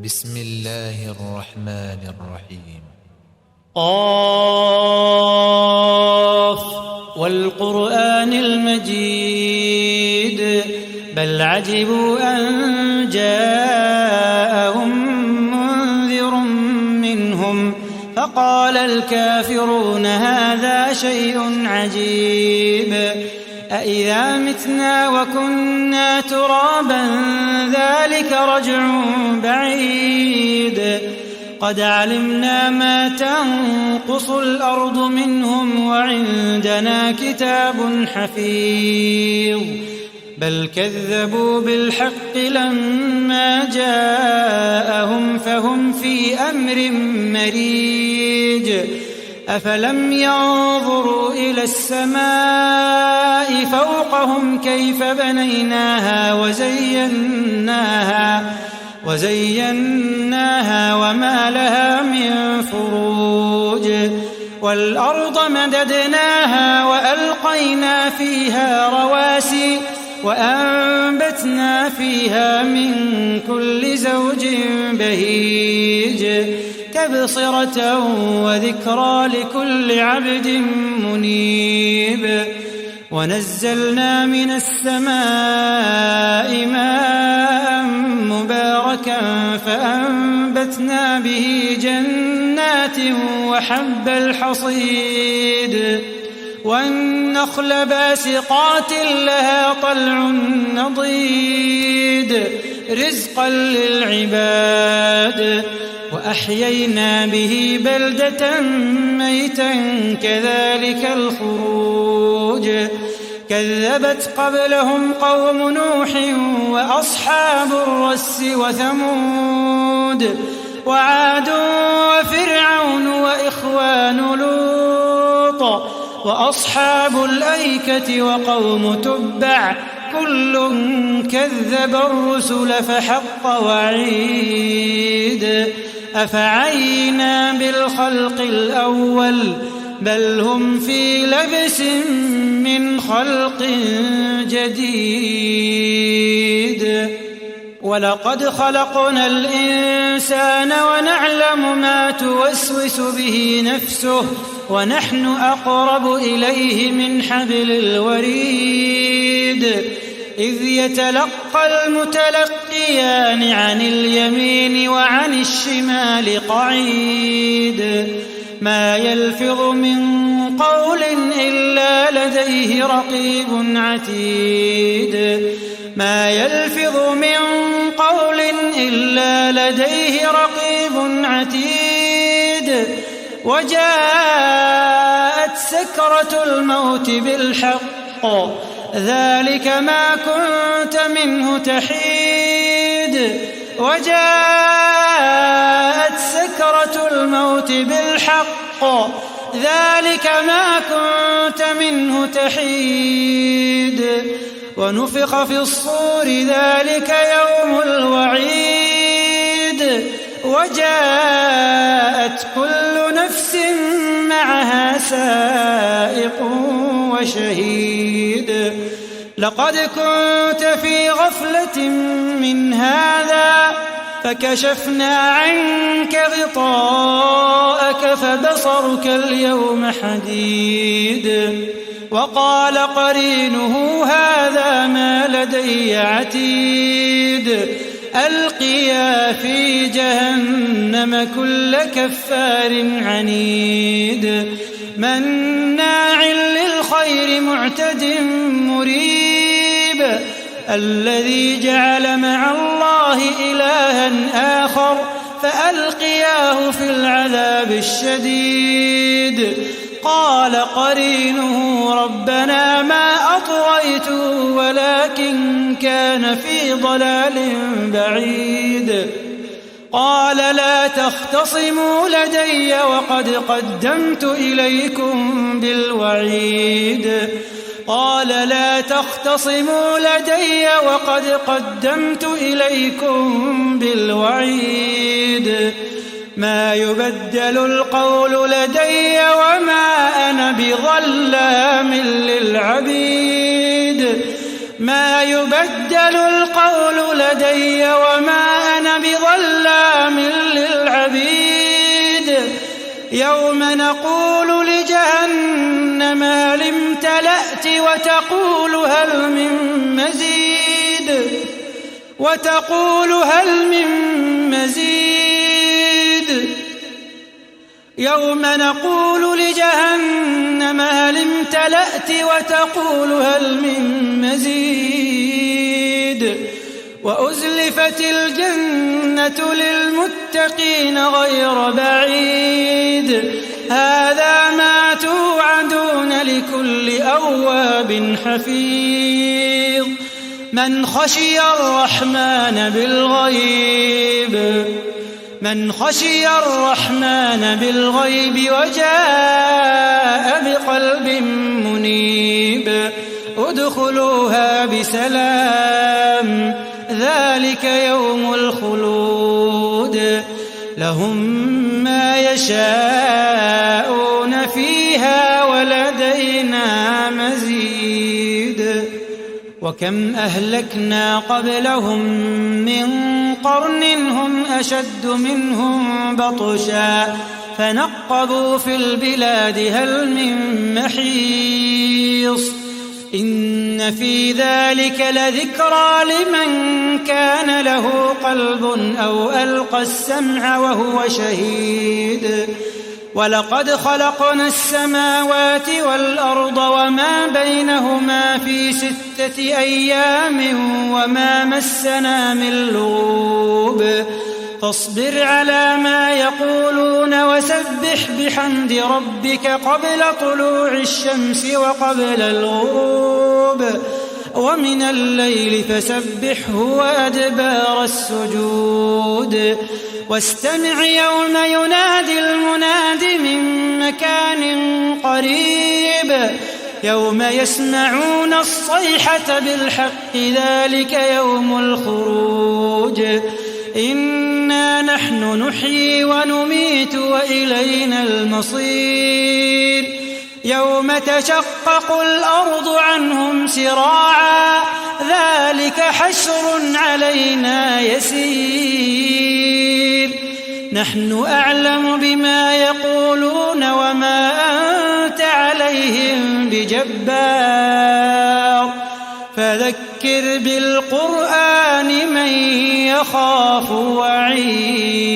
بسم الله الرحمن الرحيم. قاف والقرآن المجيد بل عجبوا أن جاءهم منذر منهم فقال الكافرون هذا شيء عجيب أإذا متنا وكنا ترابا ذلك رجع بعيد قد علمنا ما تنقص الأرض منهم وعندنا كتاب حفيظ بل كذبوا بالحق لما جاءهم فهم في أمر مريج أفلم ينظروا إلى السماء فوقهم كيف بنيناها وزيناها وما لها من فروج والأرض مددناها وألقينا فيها رواسي وأنبتنا فيها من كل زوج بهيج تبصرة وذكرى لكل عبد منيب ونزلنا من السماء ماء مباركا فأنبتنا به جنات وحب الحصيد والنخل باسقات لها طلع نضيد رزقا للعباد وأحيينا به بلدة ميتا كذلك الخروج كذبت قبلهم قوم نوح وأصحاب الرس وثمود وعاد وفرعون وإخوان لوط وأصحاب الأيكة وقوم تبع كل كذب الرسل فحق وعيد أفعينا بالخلق الأول بل هم في لبس من خلق جديد ولقد خلقنا الإنسان ونعلم ما توسوس به نفسه ونحن أقرب إليه من حبل الوريد إذ يتلقى المتلقيان عن اليمين وعن الشمال قعيد ما يلفظ من قول إلا لديه رقيب عتيد ما يلفظ من قول إلا لديه رقيب عتيد وجاءت سكرة الموت بالحق ذلك ما كنت منه تحيد وجاءت سكرة الموت بالحق ذلك ما كنت منه تحيد ونفخ في الصور ذلك يوم الوعيد وجاءت كل نفس معها سائق وشهيد لقد كنت في غفلة من هذا فكشفنا عنك غطاءك فبصرك اليوم حديد وقال قرينه هذا ما لدي عتيد ألقيا في جهنم كل كفار عنيد مناع للخير معتد مريب الذي جعل مع الله إلها آخر فألقياه في العذاب الشديد قال قرينه ربنا ما أطغيته ولكن كان في ضلال بعيد قال لا تختصموا لدي وقد قدمت إليكم بالوعيد قال لا تختصموا لدي وقد قدمت إليكم بالوعيد ما يبدل القول لدي وما أنا بظلام للعبيد ما يبدل القول لدي وما أنا بظلام يوم نقول لجهنم هل امتلأت وتقول هل من مزيد يوم نقول لجهنم هل امتلأت وتقول هل من مزيد وأزلفت الجنة للمتقين غير بعيد هذا ما توعدون لكل أواب حفيظ من خشي الرحمن بالغيب وجاء بقلب منيب ادخلوها بسلام ذلك يوم الخلود لهم ما يشاءون فيها ولدينا مزيد وكم أهلكنا قبلهم من قرن هم أشد منهم بطشا فنقبوا في البلاد هل من محيص إن في ذلك لذكرى لمن كان له قلب أو ألقى السمع وهو شهيد ولقد خلقنا السماوات والأرض وما بينهما في 6 أيام وما مسنا من لغوب فاصبر على ما يقولون وسبح بحمد ربك قبل طلوع الشمس وقبل الغروب ومن الليل فسبحه وأدبار السجود واستمع يوم ينادي المناد من مكان قريب يوم يسمعون الصيحة بالحق ذلك يوم الخروج إنا نحن نحيي ونميت وإلينا المصير يوم تشقق الأرض عنهم سراعا ذلك حشر علينا يسير نحن أعلم بما يقولون وما أنت عليهم بجبار فذكر بالقرآن من يخاف وعيد